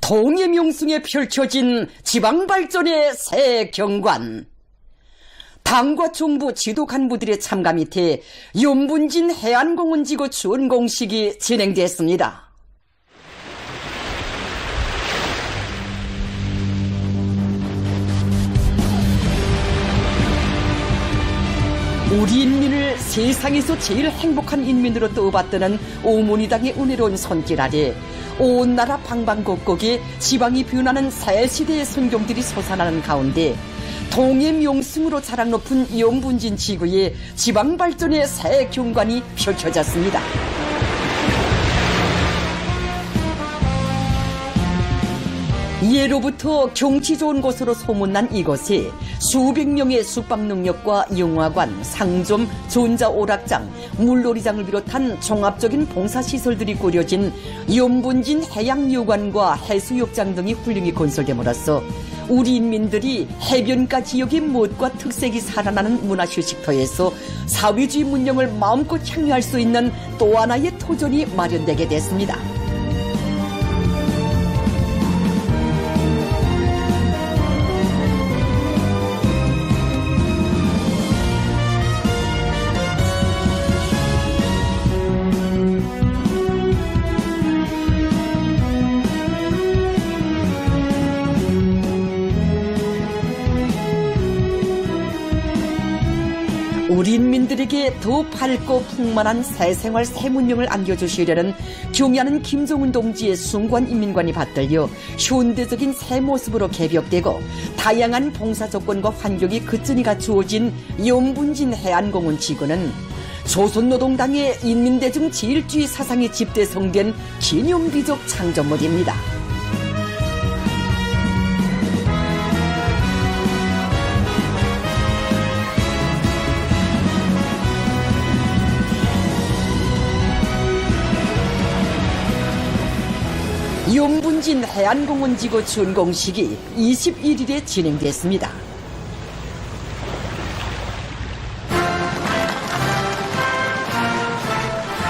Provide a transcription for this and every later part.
동해명승에 펼쳐진 지방발전의 새 경관. 당과 정부 지도 간부들의 참가 밑에 윤분진 해안공원지구 준공식이 진행됐습니다. 우리 인민을 세상에서 제일 행복한 인민으로 떠받드는 오모니당의 은혜로운 손길 아래 온 나라 방방곡곡에 지방이 변하는 새 시대의 선경들이 솟아나는 가운데 동해명승으로 자랑 높은 윤분진 지구의 지방발전의 새 경관이 펼쳐졌습니다. 예로부터 경치 좋은 곳으로 소문난 이곳에 수백 명의 숙박 능력과 영화관, 상점, 전자오락장, 물놀이장을 비롯한 종합적인 봉사시설들이 꾸려진 윤분진 해양여관과 해수욕장 등이 훌륭히 건설됨으로써 우리 인민들이 해변가 지역의 멋과 특색이 살아나는 문화휴식터에서 사회주의 문명을 마음껏 향유할 수 있는 또 하나의 토전이 마련되게 됐습니다. 우리 인민들에게 더 밝고 풍만한 새 생활 새 문명을 안겨주시려는 경의하는 김정은 동지의 숭고한 인민관이 받들려 현대적인 새 모습으로 개벽되고 다양한 봉사 조건과 환경이 그전이 갖추어진 윤분진 해안공원 지구는 조선노동당의 인민대중 제일주의 사상이 집대성된 기념비적 창조물입니다. 윤분진 해안공원지구 준공식이 21일에 진행됐습니다.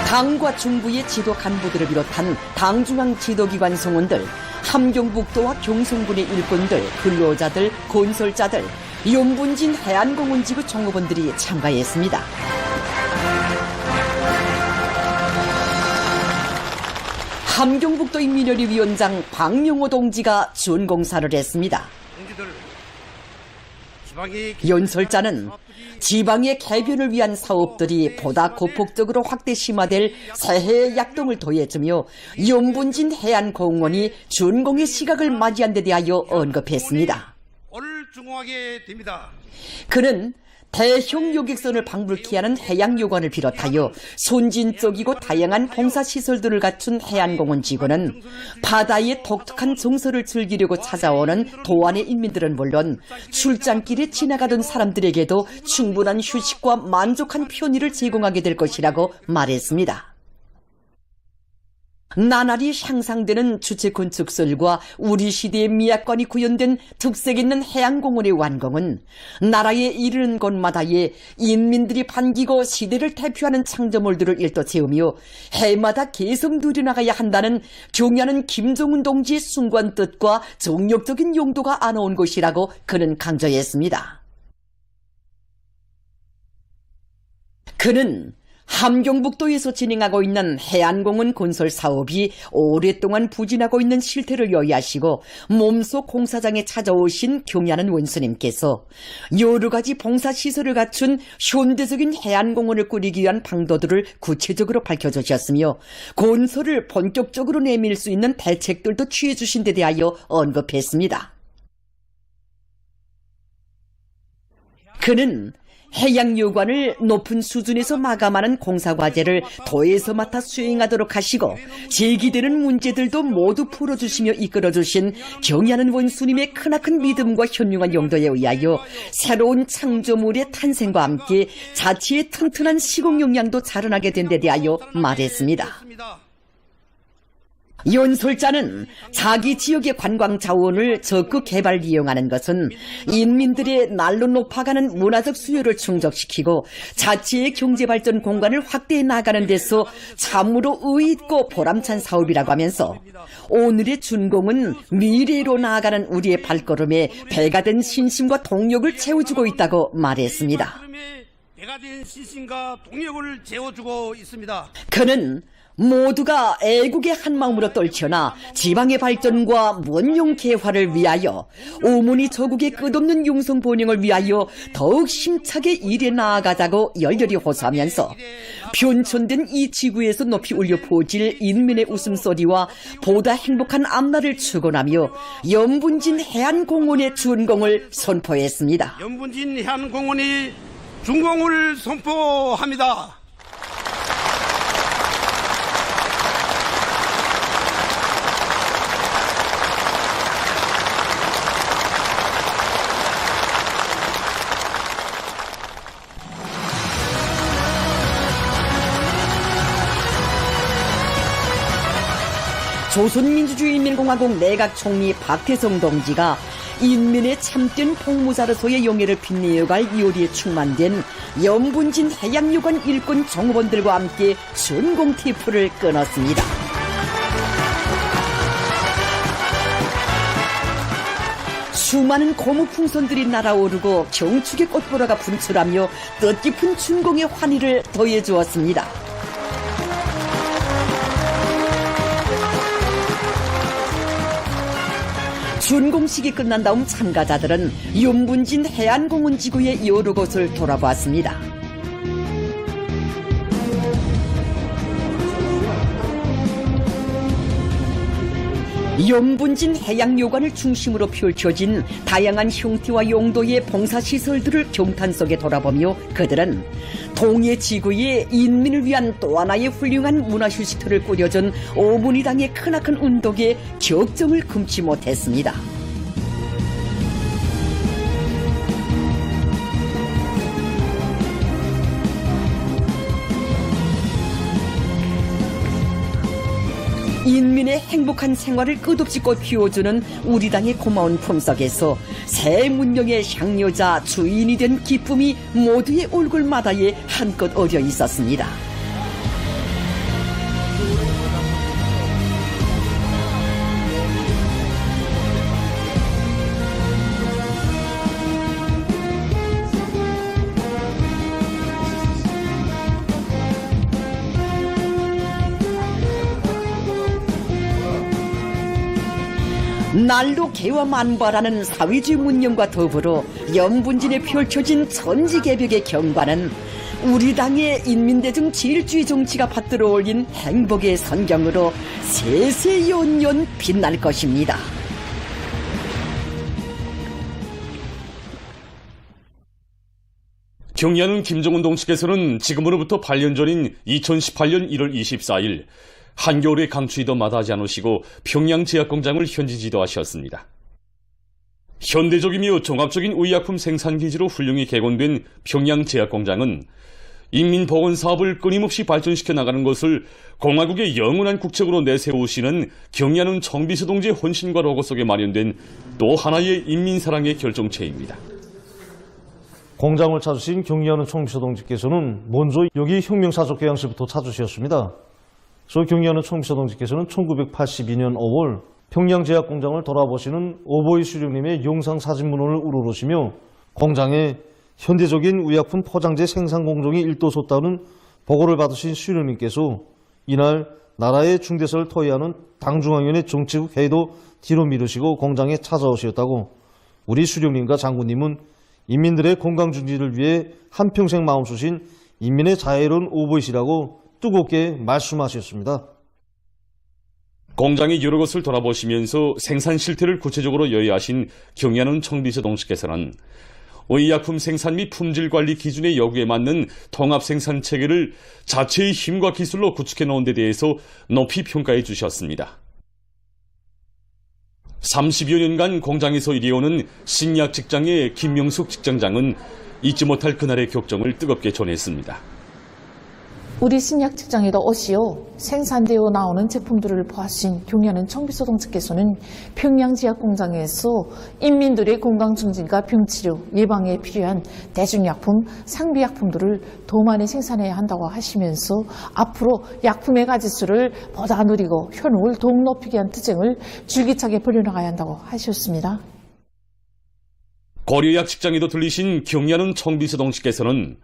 당과 중부의 지도 간부들을 비롯한 당중앙 지도기관 성원들, 함경북도와 경성군의 일꾼들, 근로자들, 건설자들, 윤분진 해안공원지구 종업원들이 참가했습니다. 함경북도 인민협의위원장 박명호 동지가 준공사를 했습니다. 연설자는 지방의 개변을 위한 사업들이 보다 고폭적으로 확대 심화될 새해의 약동을 더해주며 윤분진 해안공원이 준공의 시각을 맞이한 데 대하여 언급했습니다. 그는 대형 여객선을 방불케 하는 해양여관을 비롯하여 선진적이고 다양한 봉사시설들을 갖춘 해안공원 지구는 바다의 독특한 정서를 즐기려고 찾아오는 도안의 인민들은 물론 출장길에 지나가던 사람들에게도 충분한 휴식과 만족한 편의를 제공하게 될 것이라고 말했습니다. 나날이 향상되는 주체건축설과 우리 시대의 미학관이 구현된 특색 있는 해양공원의 완공은 나라에 이르는 곳마다의 인민들이 반기고 시대를 대표하는 창조물들을 일떠채우며 해마다 계속 누려나가야 한다는 경의하는 김정은 동지의 숭고한 뜻과 정력적인 용도가 안아온 것이라고 그는 강조했습니다. 그는 함경북도에서 진행하고 있는 해안공원 건설 사업이 오랫동안 부진하고 있는 실태를 여의하시고 몸소 공사장에 찾아오신 경의하는 원수님께서 여러 가지 봉사시설을 갖춘 현대적인 해안공원을 꾸리기 위한 방도들을 구체적으로 밝혀주셨으며 건설을 본격적으로 내밀 수 있는 대책들도 취해주신 데 대하여 언급했습니다. 그는 해양여관을 높은 수준에서 마감하는 공사과제를 도에서 맡아 수행하도록 하시고 제기되는 문제들도 모두 풀어주시며 이끌어주신 경의하는 원수님의 크나큰 믿음과 현명한 용도에 의하여 새로운 창조물의 탄생과 함께 자치의 튼튼한 시공 역량도 자라나게 된 데 대하여 말했습니다. 연설자는 자기 지역의 관광 자원을 적극 개발 이용하는 것은 인민들의 날로 높아가는 문화적 수요를 충족시키고 자치의 경제발전 공간을 확대해 나가는 데서 참으로 의의있고 보람찬 사업이라고 하면서 오늘의 준공은 미래로 나아가는 우리의 발걸음에 배가 된 신심과 동력을 채워주고 있다고 말했습니다. 배가 된 신심과 동력을 채워주고 있습니다. 그는 모두가 애국의 한마음으로 떨쳐나 지방의 발전과 원용 개화를 위하여 오문이 저국의 끝없는 융성 번영을 위하여 더욱 힘차게 일해 나아가자고 열렬히 호소하면서 변천된 이 지구에서 높이 울려 퍼질 인민의 웃음소리와 보다 행복한 앞날을 축원하며 염분진 해안공원의 준공을 선포했습니다. 염분진 해안공원이 준공을 선포합니다. 조선민주주의인민공화국 내각총리 박태성 동지가 인민의 참된 복무자로서의 영예를 빛내어갈 요리에 충만된 염분진 해양요관 일꾼 종업원들과 함께 준공 티프를 끊었습니다. 수많은 고무풍선들이 날아오르고 경축의 꽃보라가 분출하며 뜻깊은 준공의 환희를 더해주었습니다. 준공식이 끝난 다음 참가자들은 염분진 해안공원 지구의 여러 곳을 돌아보았습니다. 염분진 해양요관을 중심으로 펼쳐진 다양한 형태와 용도의 봉사시설들을 경탄 속에 돌아보며 그들은 동해 지구의 인민을 위한 또 하나의 훌륭한 문화휴식터를 꾸려준 오문이당의 크나큰 운동에 격정을 금치 못했습니다. 인민의 행복한 생활을 끝없이 꽃피워주는 우리 당의 고마운 품속에서 새 문명의 향료자 주인이 된 기쁨이 모두의 얼굴마다에 한껏 어려 있었습니다. 날로 개화만발하는 사회주의 문명과 더불어 염분진에 펼쳐진 천지개벽의 경관은 우리 당의 인민대중 질주의 정치가 받들어 올린 행복의 선경으로 세세연연 빛날 것입니다. 경야는 김정은 동측에서는 지금으로부터 8년 전인 2018년 1월 24일 한겨울에 강추위도 마다하지 않으시고 평양 제약공장을 현지 지도하셨습니다. 현대적이며 종합적인 의약품 생산기지로 훌륭히 개건된 평양 제약공장은 인민보건사업을 끊임없이 발전시켜 나가는 것을 공화국의 영원한 국책으로 내세우시는 경야는 청비서 동지의 헌신과 로고 속에 마련된 또 하나의 인민사랑의 결정체입니다. 공장을 찾으신 경야는 총비서 동지께서는 먼저 여기 혁명사적 교양실부터 찾으셨습니다. 그래서 경야는 총비서 동지께서는 1982년 5월 평양제약공장을 돌아보시는 오보이 수령님의 영상사진문헌을 우러러시며 공장에 현대적인 의약품 포장재 생산 공정이 일도섰다는 보고를 받으신 수령님께서 이날 나라의 중대사를 토의하는 당중앙위원회 정치국 회의도 뒤로 미루시고 공장에 찾아오셨다고 우리 수령님과 장군님은 인민들의 건강 중지를 위해 한평생 마음 쏘신 인민의 자애로운 오보이시라고 뜨겁게 말씀하셨습니다. 공장의 여러 곳을 돌아보시면서 생산 실태를 구체적으로 여야하신 경야는 청비서 동지께서는 의약품 생산 및 품질 관리 기준의 요구에 맞는 통합 생산 체계를 자체의 힘과 기술로 구축해 놓은 데 대해서 높이 평가해 주셨습니다. 30여 년간 공장에서 일해오는 신약 직장의 김명숙 직장장은 잊지 못할 그날의 격정을 뜨겁게 전했습니다. 우리 신약 직장에도 오시오. 생산되어 나오는 제품들을 보아주신 경리하는 청비서 동지께서는 평양 제약 공장에서 인민들의 건강 증진과 병치료 예방에 필요한 대중약품, 상비약품들을 더 많이 생산해야 한다고 하시면서 앞으로 약품의 가지수를 보다 누리고 효능을 더욱 높이기 위한 투쟁을 줄기차게 벌여나가야 한다고 하셨습니다. 고려약 직장에도 들리신 경리하는 청비서동 씨께서는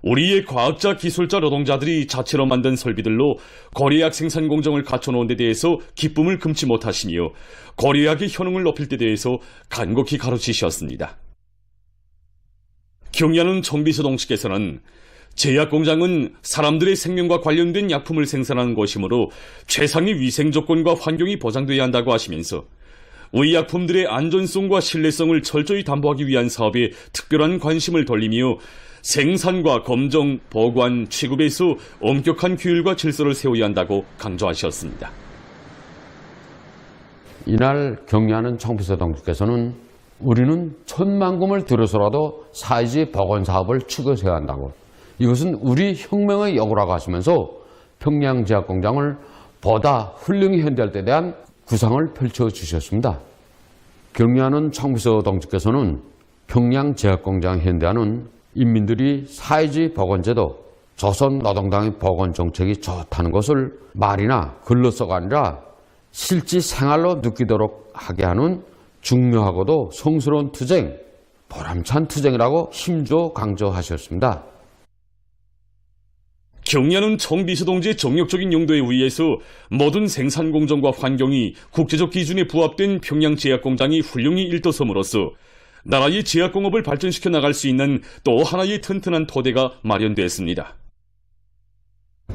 우리의 과학자, 기술자, 노동자들이 자체로 만든 설비들로 고려약 생산 공정을 갖춰놓은 데 대해서 기쁨을 금치 못하시며 고려약의 효능을 높일 데 대해서 간곡히 가르치셨습니다. 경리하는 청비서동 씨께서는 제약 공장은 사람들의 생명과 관련된 약품을 생산하는 곳이므로 최상의 위생 조건과 환경이 보장돼야 한다고 하시면서 의약품들의 안전성과 신뢰성을 철저히 담보하기 위한 사업에 특별한 관심을 돌리며 생산과 검정, 보관, 취급에서 엄격한 규율과 질서를 세워야 한다고 강조하셨습니다. 이날 경리하는 청비서 동지께서는 우리는 천만금을 들여서라도 사회주의 복원 사업을 추구해야 한다고, 이것은 우리 혁명의 여구라고 하시면서 평양제약공장을 보다 훌륭히 현대할 때 대한 구상을 펼쳐주셨습니다. 경리하는 청비서 동지께서는 평양제약공장 현대화는 인민들이 사회주의 복원제도, 조선노동당의 복원 정책이 좋다는 것을 말이나 글로서가 아니라 실제 생활로 느끼도록 하게 하는 중요하고도 성스러운 투쟁, 보람찬 투쟁이라고 힘줘 강조하셨습니다. 경리하는 청비서 동지의 정력적인 용도에 의해서 모든 생산 공정과 환경이 국제적 기준에 부합된 평양제약공장이 훌륭히 일떠섬으로써 나라의 제약공업을 발전시켜 나갈 수 있는 또 하나의 튼튼한 토대가 마련됐습니다.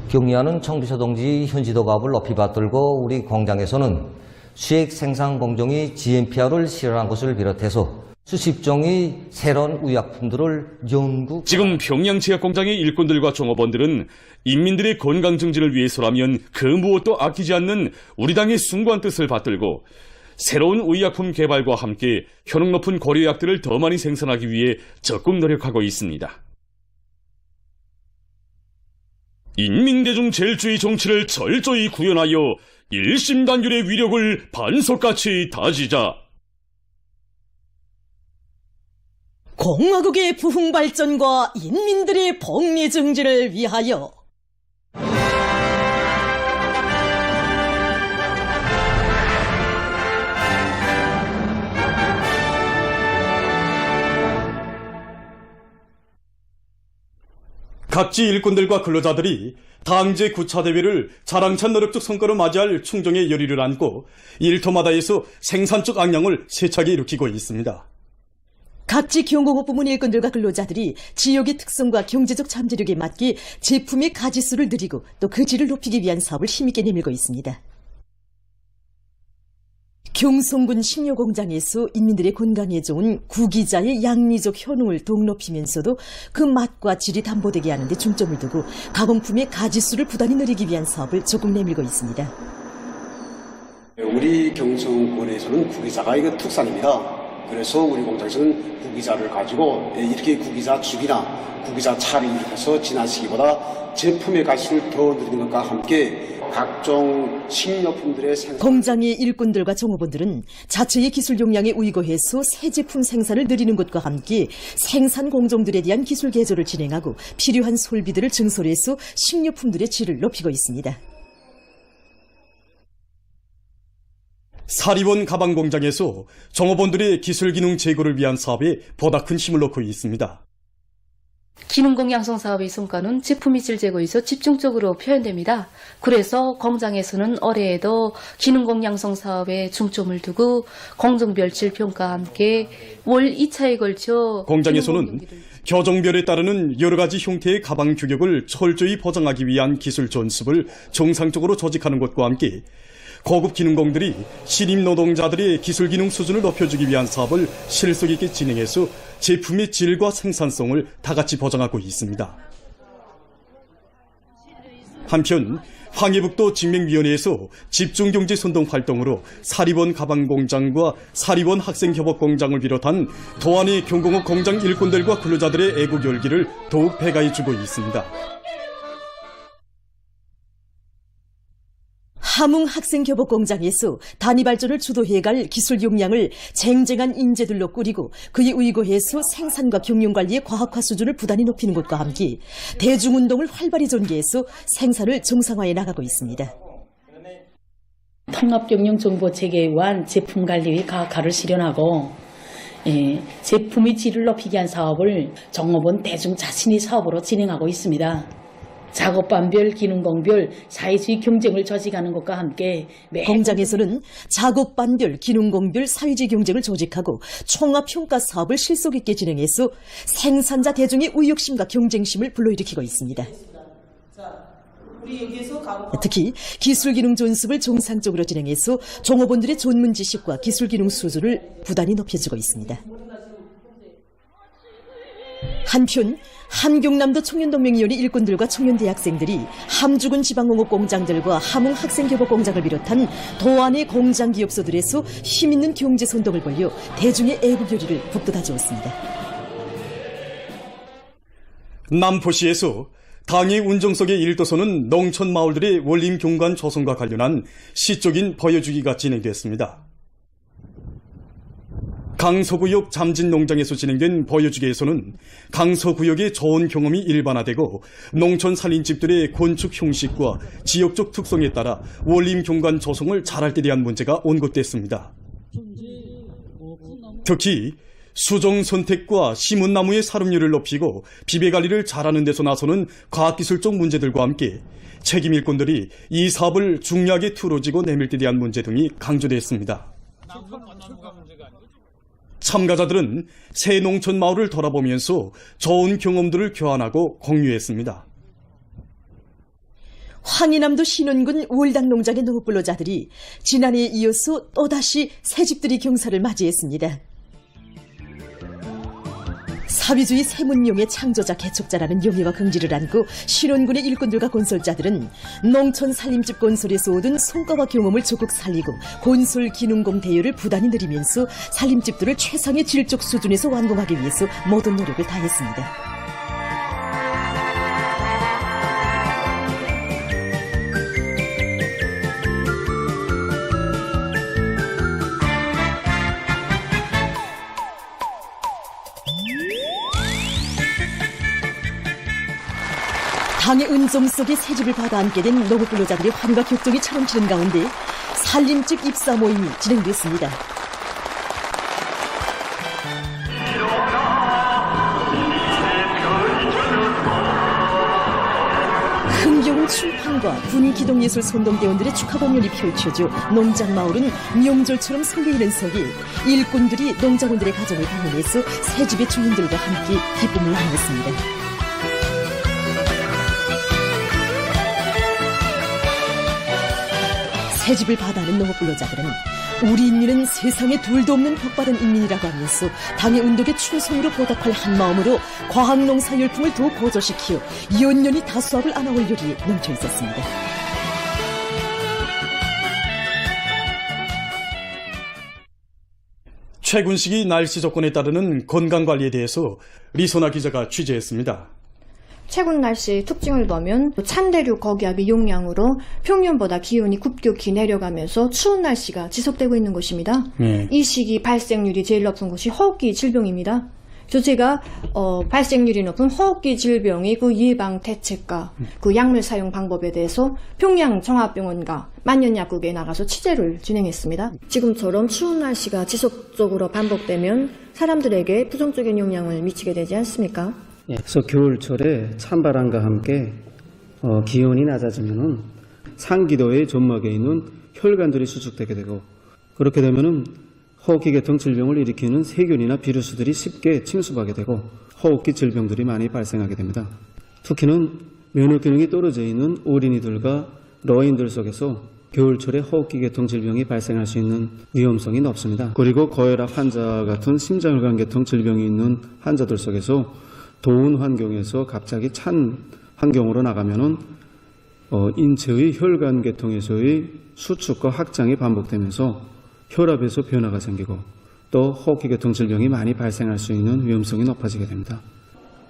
경리하는 청비서 동지 현지도갑을 높이 받들고 우리 공장에서는 수액 생산 공정이 GMPR을 실현한 것을 비롯해서 수십 종의 새로운 의약품들을 연구. 지금 평양제약공장의 일꾼들과 종업원들은 인민들의 건강 증진을 위해서라면 그 무엇도 아끼지 않는 우리 당의 숭고한 뜻을 받들고 새로운 의약품 개발과 함께 효능 높은 고려약들을 더 많이 생산하기 위해 적극 노력하고 있습니다. 인민대중 제일주의 정치를 철저히 구현하여 일심단결의 위력을 반석같이 다지자. 공화국의 부흥 발전과 인민들의 복리 증진을 위하여 각지 일꾼들과 근로자들이 당제 9차 대회를 자랑찬 노력적 성과로 맞이할 충정의 열의를 안고 일터마다에서 생산적 악량을 세차게 일으키고 있습니다. 각지 경공업 부문 일꾼들과 근로자들이 지역의 특성과 경제적 잠재력에 맞게 제품의 가지수를 늘리고 또 그 질을 높이기 위한 사업을 힘있게 내밀고 있습니다. 경성군 식료공장에서 인민들의 건강에 좋은 구기자의 양리적 효능을 더욱 높이면서도 그 맛과 질이 담보되게 하는 데 중점을 두고 가공품의 가지수를 부단히 늘리기 위한 사업을 적극 내밀고 있습니다. 우리 경성군에서는 구기자가 이거 특산입니다. 그래서 우리 공장에서는 구기자를 가지고 이렇게 구기자 죽이나 구기자 차를 이용해서 지난 시기보다 제품의 가치를 더 늘리는 것과 함께 각종 식료품들의 생산. 공장의 일꾼들과 종업원들은 자체의 기술 역량에 우위고해서 새 제품 생산을 늘리는 것과 함께 생산 공정들에 대한 기술 개조를 진행하고 필요한 설비들을 증설해서 식료품들의 질을 높이고 있습니다. 사리원 가방 공장에서 종업원들의 기술 기능 제고를 위한 사업에 보다 큰 힘을 넣고 있습니다. 기능공 양성 사업의 성과는 제품 이질 제고에서 집중적으로 표현됩니다. 그래서 공장에서는 올해에도 기능공 양성 사업에 중점을 두고 공정별 질평가와 함께 월 2차에 걸쳐 공장에서는 교정별에 따르는 여러 가지 형태의 가방 규격을 철저히 보장하기 위한 기술 전습을 정상적으로 조직하는 것과 함께 고급 기능공들이 신임 노동자들의 기술 기능 수준을 높여주기 위한 사업을 실속 있게 진행해서 제품의 질과 생산성을 다같이 보장하고 있습니다. 한편 황해북도 직맹위원회에서 집중경제 선동 활동으로 사리원 가방공장과 사리원 학생협업공장을 비롯한 도안의 경공업 공장 일꾼들과 근로자들의 애국 열기를 더욱 배가해주고 있습니다. 함흥 학생교복공장에서 단위발전을 주도해갈 기술 역량을 쟁쟁한 인재들로 꾸리고 그에 의거해서 생산과 경영관리의 과학화 수준을 부단히 높이는 것과 함께 대중운동을 활발히 전개해서 생산을 정상화해 나가고 있습니다. 통합경영정보체계에 의한 제품관리의 가학화를 실현하고 제품의 질을 높이기 위한 사업을 종업원 대중 자신의 사업으로 진행하고 있습니다. 작업반별, 기능공별, 사회주의 경쟁을 조직하는 것과 함께 공장에서는 작업반별, 기능공별, 사회주의 경쟁을 조직하고 총합평가 사업을 실속 있게 진행해서 생산자 대중의 의욕심과 경쟁심을 불러일으키고 있습니다. 특히 기술기능 존습을 정상적으로 진행해서 종업원들의 전문 지식과 기술기능 수준을 부단히 높여주고 있습니다. 한편 함경남도 청년동맹위원회 일꾼들과 청년대학생들이 함주군 지방공업공장들과 함흥 학생교복공장을 비롯한 도안의 공장기업소들에서 힘있는 경제선동을 벌여 대중의 애국요리를 북돋아주었습니다. 남포시에서 당의 운정석의 일도서는 농촌 마을들의 원림 경관 조성과 관련한 시적인 보여주기가 진행됐습니다. 강서구역 잠진농장에서 진행된 보여주기에서는 강서구역의 좋은 경험이 일반화되고 농촌 살림집들의 건축 형식과 지역적 특성에 따라 원림 경관 조성을 잘할 때 대한 문제가 온것됐습니다. 특히 수종 선택과 심은 나무의 사lum률을 높이고 비배 관리를 잘하는 데서 나서는 과학기술적 문제들과 함께 책임 일꾼들이 이 사업을 중요하게 틀어지고 내밀 때 대한 문제 등이 강조됐습니다. 참가자들은 새 농촌 마을을 돌아보면서 좋은 경험들을 교환하고 공유했습니다. 황해남도 신원군 월당 농장의 농업근로자들이 지난해에 이어서 또다시 새집들이 경사를 맞이했습니다. 사회주의 세문용의 창조자 개척자라는 용의와 긍지를 안고 신원군의 일꾼들과 건설자들은 농촌 살림집 건설에서 얻은 성과와 경험을 적극 살리고 건설 기능공 대여를 부단히 늘리면서 살림집들을 최상의 질적 수준에서 완공하기 위해서 모든 노력을 다했습니다. 당의 은종 속에 새집을 받아 안게 된 농업근로자들의 환희와 격정이 차넘치는 가운데 살림집 입사 모임이 진행됐습니다. 흥겨운 춤판과 군 기동예술 선동대원들의 축하 공연이 펼쳐져 농장마을은 명절처럼 설레이는 속에 일꾼들이 농장원들의 가정을 방문해서 새집의 주인들과 함께 기쁨을 나눴습니다. 새집을 받아는 농업근로자들은 우리 인민은 세상에 둘도 없는 복받은 인민이라고 하면서 당의 운동에 충성으로 보답할 한마음으로 과학농사 열풍을 더욱 고조시키어 연년이 다수학을 안아올 열이 넘쳐 있었습니다. 최근 시기 날씨 조건에 따르는 건강관리에 대해서 리소나 기자가 취재했습니다. 최근 날씨 특징을 보면 찬대륙 고기압이 용량으로 평년보다 기온이 급격히 내려가면서 추운 날씨가 지속되고 있는 곳입니다. 이 시기 발생률이 제일 높은 곳이 호흡기 질병입니다. 제가 발생률이 높은 호흡기 질병의 그 예방 대책과 그 약물 사용 방법에 대해서 평양 종합병원과 만년약국에 나가서 취재를 진행했습니다. 지금처럼 추운 날씨가 지속적으로 반복되면 사람들에게 부정적인 영향을 미치게 되지 않습니까? 그래서 겨울철에 찬바람과 함께 기온이 낮아지면은 상기도의 점막에 있는 혈관들이 수축되게 되고 그렇게 되면은 호흡기 계통 질병을 일으키는 세균이나 비루스들이 쉽게 침습하게 되고 호흡기 질병들이 많이 발생하게 됩니다. 특히는 면역 기능이 떨어져 있는 어린이들과 노인들 속에서 겨울철에 호흡기 계통 질병이 발생할 수 있는 위험성이 높습니다. 그리고 고혈압 환자 같은 심장혈관 계통 질병이 있는 환자들 속에서 더운 환경에서 갑자기 찬 환경으로 나가면은 인체의 혈관 계통에서의 수축과 확장이 반복되면서 혈압에서 변화가 생기고 또 호흡기 계통 질병이 많이 발생할 수 있는 위험성이 높아지게 됩니다.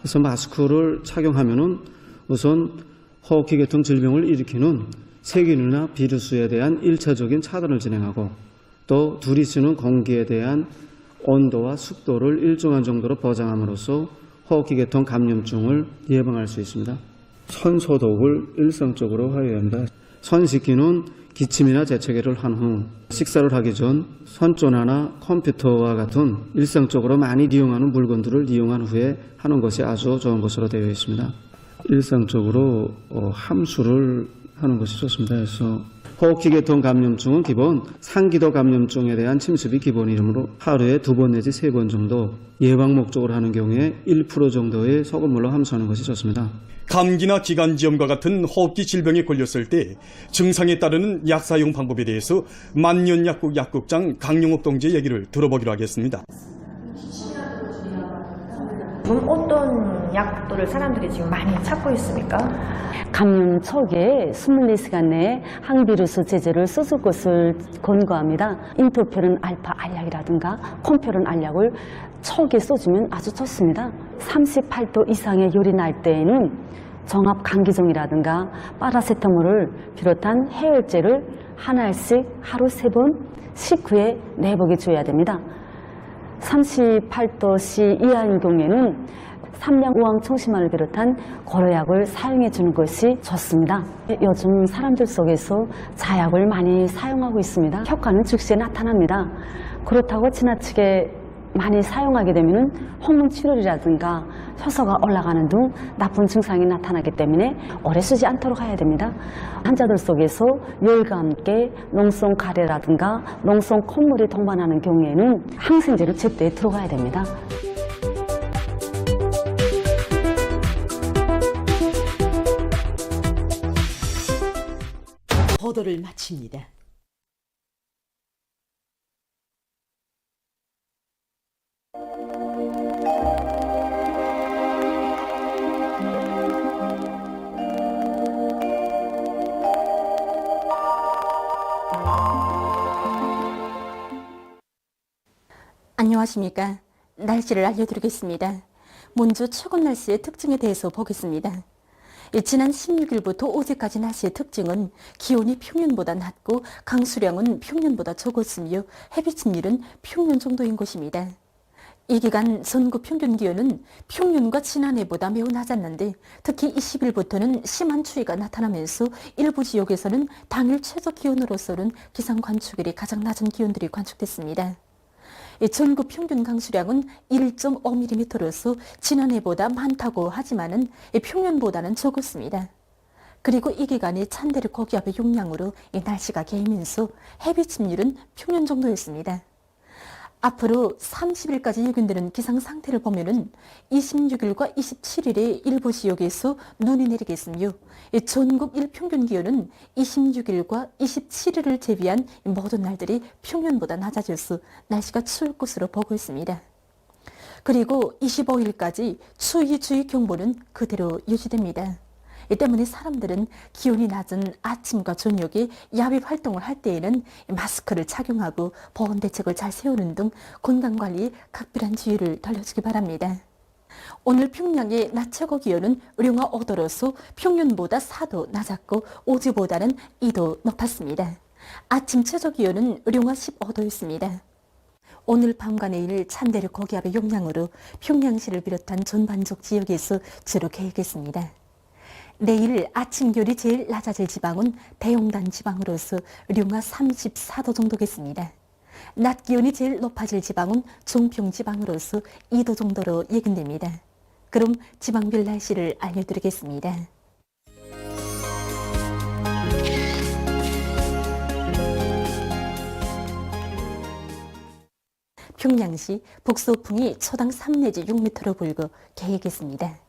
그래서 마스크를 착용하면은 우선 호흡기 계통 질병을 일으키는 세균이나 비루스에 대한 1차적인 차단을 진행하고 또 둘이 쓰는 공기에 대한 온도와 습도를 일정한 정도로 보장함으로써 호흡기계통 감염증을 예방할 수 있습니다. 손 소독을 일상적으로 하여야 합니다. 손 씻기는 기침이나 재채기를 한 후, 식사를 하기 전 손전화나 컴퓨터와 같은 일상적으로 많이 이용하는 물건들을 이용한 후에 하는 것이 아주 좋은 것으로 되어 있습니다. 일상적으로 함수를 하는 것이 좋습니다. 그래서 호흡기계통 감염증은 기본 상기도 감염증에 대한 침습이 기본이므로 하루에 2번 내지 3번 정도 예방 목적으로 하는 경우에 1% 정도의 소금물로 함수하는 것이 좋습니다. 감기나 기관지염과 같은 호흡기 질병에 걸렸을 때 증상에 따르는 약 사용 방법에 대해서 만년약국 약국장 강용옥 동지의 얘기를 들어보기로 하겠습니다. 어떤 약들을 사람들이 지금 많이 찾고 있습니까? 감염 초기에 24시간 내에 항비루스 제제를 쓰실 것을 권고합니다. 인터페론 알파 알약이라든가 콤페론 알약을 초기에 써주면 아주 좋습니다. 38도 이상의 열이 날 때에는 정합 감기종이라든가 파라세타몰을 비롯한 해열제를 하나씩 하루 3번 식후에 4복에 줘야 됩니다. 38도씨 이하인 경우에는 삼량 우황 청심환을 비롯한 고려약을 사용해 주는 것이 좋습니다. 요즘 사람들 속에서 자약을 많이 사용하고 있습니다. 효과는 즉시에 나타납니다. 그렇다고 지나치게 많이 사용하게 되면 항문출혈이라든가 효소가 올라가는 등 나쁜 증상이 나타나기 때문에 오래 쓰지 않도록 해야 됩니다. 환자들 속에서 열과 함께 농성 가래라든가 농성 콧물이 동반하는 경우에는 항생제를 제때 들어가야 됩니다. 보도를 마칩니다. 안녕하십니까. 날씨를 알려드리겠습니다. 먼저 최근 날씨의 특징에 대해서 보겠습니다. 지난 16일부터 어제까지 날씨의 특징은 기온이 평년보다 낮고 강수량은 평년보다 적었으며 햇빛률은 평년 정도인 것입니다. 이 기간 전국 평균 기온은 평년과 지난해보다 매우 낮았는데 특히 20일부터는 심한 추위가 나타나면서 일부 지역에서는 당일 최저 기온으로서는 기상 관측일이 가장 낮은 기온들이 관측됐습니다. 전국 평균 강수량은 1.5mm로서 지난해보다 많다고 하지만은 평년보다는 적었습니다. 그리고 이 기간에 찬대류 고기압의 용량으로 날씨가 개이면서 햇빛침률은 평년 정도였습니다. 앞으로 30일까지 예견되는 기상 상태를 보면은 26일과 27일에 일부 지역에서 눈이 내리겠으며 전국 일평균 기온은 26일과 27일을 제외한 모든 날들이 평년보다 낮아져서 날씨가 추울 것으로 보고 있습니다. 그리고 25일까지 추위 경보는 그대로 유지됩니다. 이 때문에 사람들은 기온이 낮은 아침과 저녁에 야외 활동을 할 때에는 마스크를 착용하고 보온 대책을 잘 세우는 등 건강관리에 각별한 주의를 돌려주기 바랍니다. 오늘 평양의 낮 최고 기온은 의령화 5도로서 평년보다 4도 낮았고 어제보다는 2도 높았습니다. 아침 최저 기온은 의령화 15도였습니다. 오늘 밤과 내일 찬대류 고기압의 용량으로 평양시를 비롯한 전반적 지역에서 주로 개겠습니다. 내일 아침 기온이 제일 낮아질 지방은 대용단 지방으로서 의령화 34도 정도겠습니다. 낮 기온이 제일 높아질 지방은 종평 지방으로서 2도 정도로 예견됩니다. 그럼 지방별 날씨를 알려드리겠습니다. 평양시 북서풍이 초당 3 내지 6m로 불고 개겠습니다.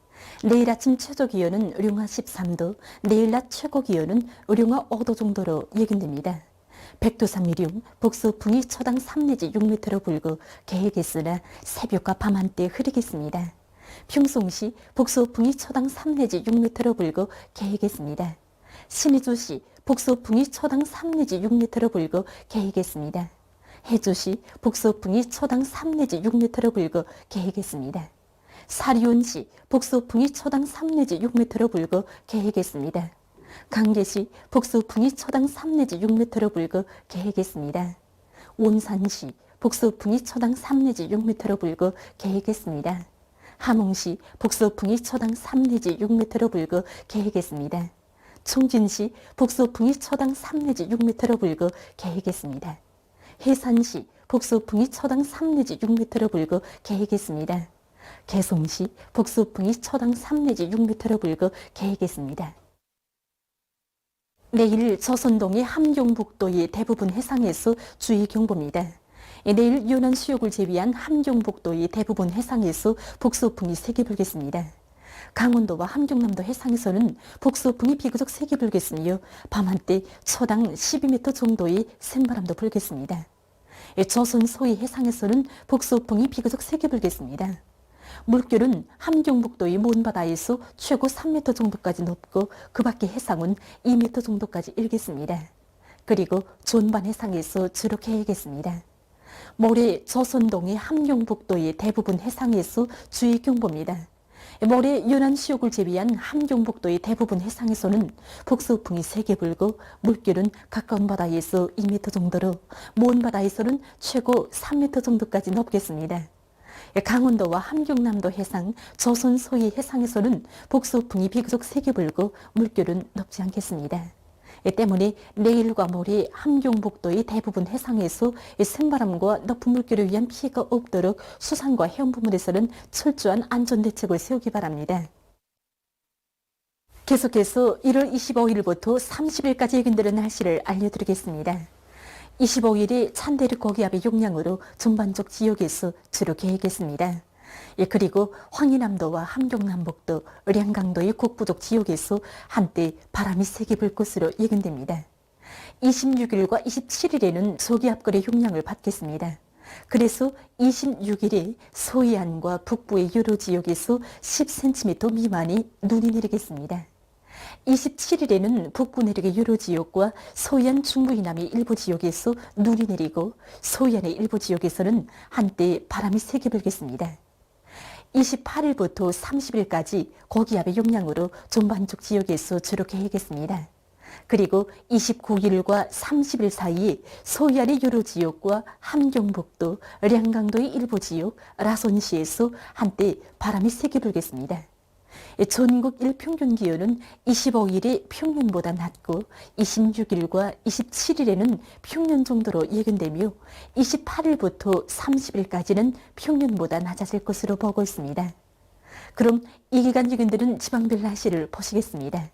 내일 아침 최저 기온은 의령화 13도, 내일 낮 최고 기온은 의령화 5도 정도로 예견됩니다. 백두산 미령, 북서풍이 초당 3 내지 6m로 불고 개겠으나 새벽과 밤 한때 흐리겠습니다. 평송시 북서풍이 초당 3 내지 6m로 불고 개겠습니다. 신의주시 북서풍이 초당 3 내지 6m로 불고 개겠습니다. 해주시 북서풍이 초당 3 내지 6m로 불고 개겠습니다. 사리온시 북서풍이 초당 3 내지 6m로 불고 개겠습니다. 강계시 북서풍이 초당 3 내지 6m로 불고 계획했습니다. 온산시 북서풍이 초당 3 내지 6m로 불고 계획했습니다. 함흥시 북서풍이 초당 3 내지 6m로 불고 계획했습니다. 충진시 북서풍이 초당 3 내지 6m로 불고 계획했습니다. 해산시 북서풍이 초당 3 내지 6m로 불고 계획했습니다. 개성시 북서풍이 초당 3 내지 6m로 불고 계획했습니다. 내일 조선동의 함경북도의 대부분 해상에서 주의경보입니다. 내일 연안 수역을 제외한 함경북도의 대부분 해상에서 북서풍이 세게 불겠습니다. 강원도와 함경남도 해상에서는 북서풍이 비교적 세게 불겠으며 밤한때 초당 12m 정도의 센바람도 불겠습니다. 조선 서해 해상에서는 북서풍이 비교적 세게 불겠습니다. 물결은 함경북도의 먼바다에서 최고 3m 정도까지 높고 그 밖의 해상은 2m 정도까지 일겠습니다. 그리고 존반 해상에서 주로 계획했습니다. 모레 조선동의 함경북도의 대부분 해상에서 주의경보입니다. 모레 연안 수역을 제외한 함경북도의 대부분 해상에서는 북서풍이 세게 불고 물결은 가까운 바다에서 2m 정도로 먼 바다에서는 최고 3m 정도까지 높겠습니다. 강원도와 함경남도 해상, 조선 서해 해상에서는 북서풍이 비교적 세게 불고 물결은 높지 않겠습니다. 때문에 내일과 모레 함경북도의 대부분 해상에서 센바람과 높은 물결을 위한 피해가 없도록 수산과 해운 부문에서는 철저한 안전대책을 세우기 바랍니다. 계속해서 1월 25일부터 30일까지 예견되는 날씨를 알려드리겠습니다. 25일에 찬대륙 고기압의 용량으로 전반적 지역에서 주로 계획했습니다. 그리고 황해남도와 함경남북도, 의량강도의 북부족 지역에서 한때 바람이 세게 불 것으로 예견됩니다. 26일과 27일에는 소기압거래 용량을 받겠습니다. 그래서 26일에 서해안과 북부의 여러 지역에서 10cm 미만의 눈이 내리겠습니다. 27일에는 북부 내륙의 여러 지역과 서해안 중부 이남의 일부 지역에서 눈이 내리고 서해안의 일부 지역에서는 한때 바람이 세게 불겠습니다. 28일부터 30일까지 고기압의 용량으로 전반적 지역에서 주로 계획했습니다. 그리고 29일과 30일 사이에 서해안의 여러 지역과 함경북도, 량강도의 일부 지역, 라선시에서 한때 바람이 세게 불겠습니다. 전국 일평균 기온은 25일에 평년보다 낮고 26일과 27일에는 평년 정도로 예견되며 28일부터 30일까지는 평년보다 낮아질 것으로 보고 있습니다. 그럼 이 기간 예견되는 지방별 날씨를 보시겠습니다.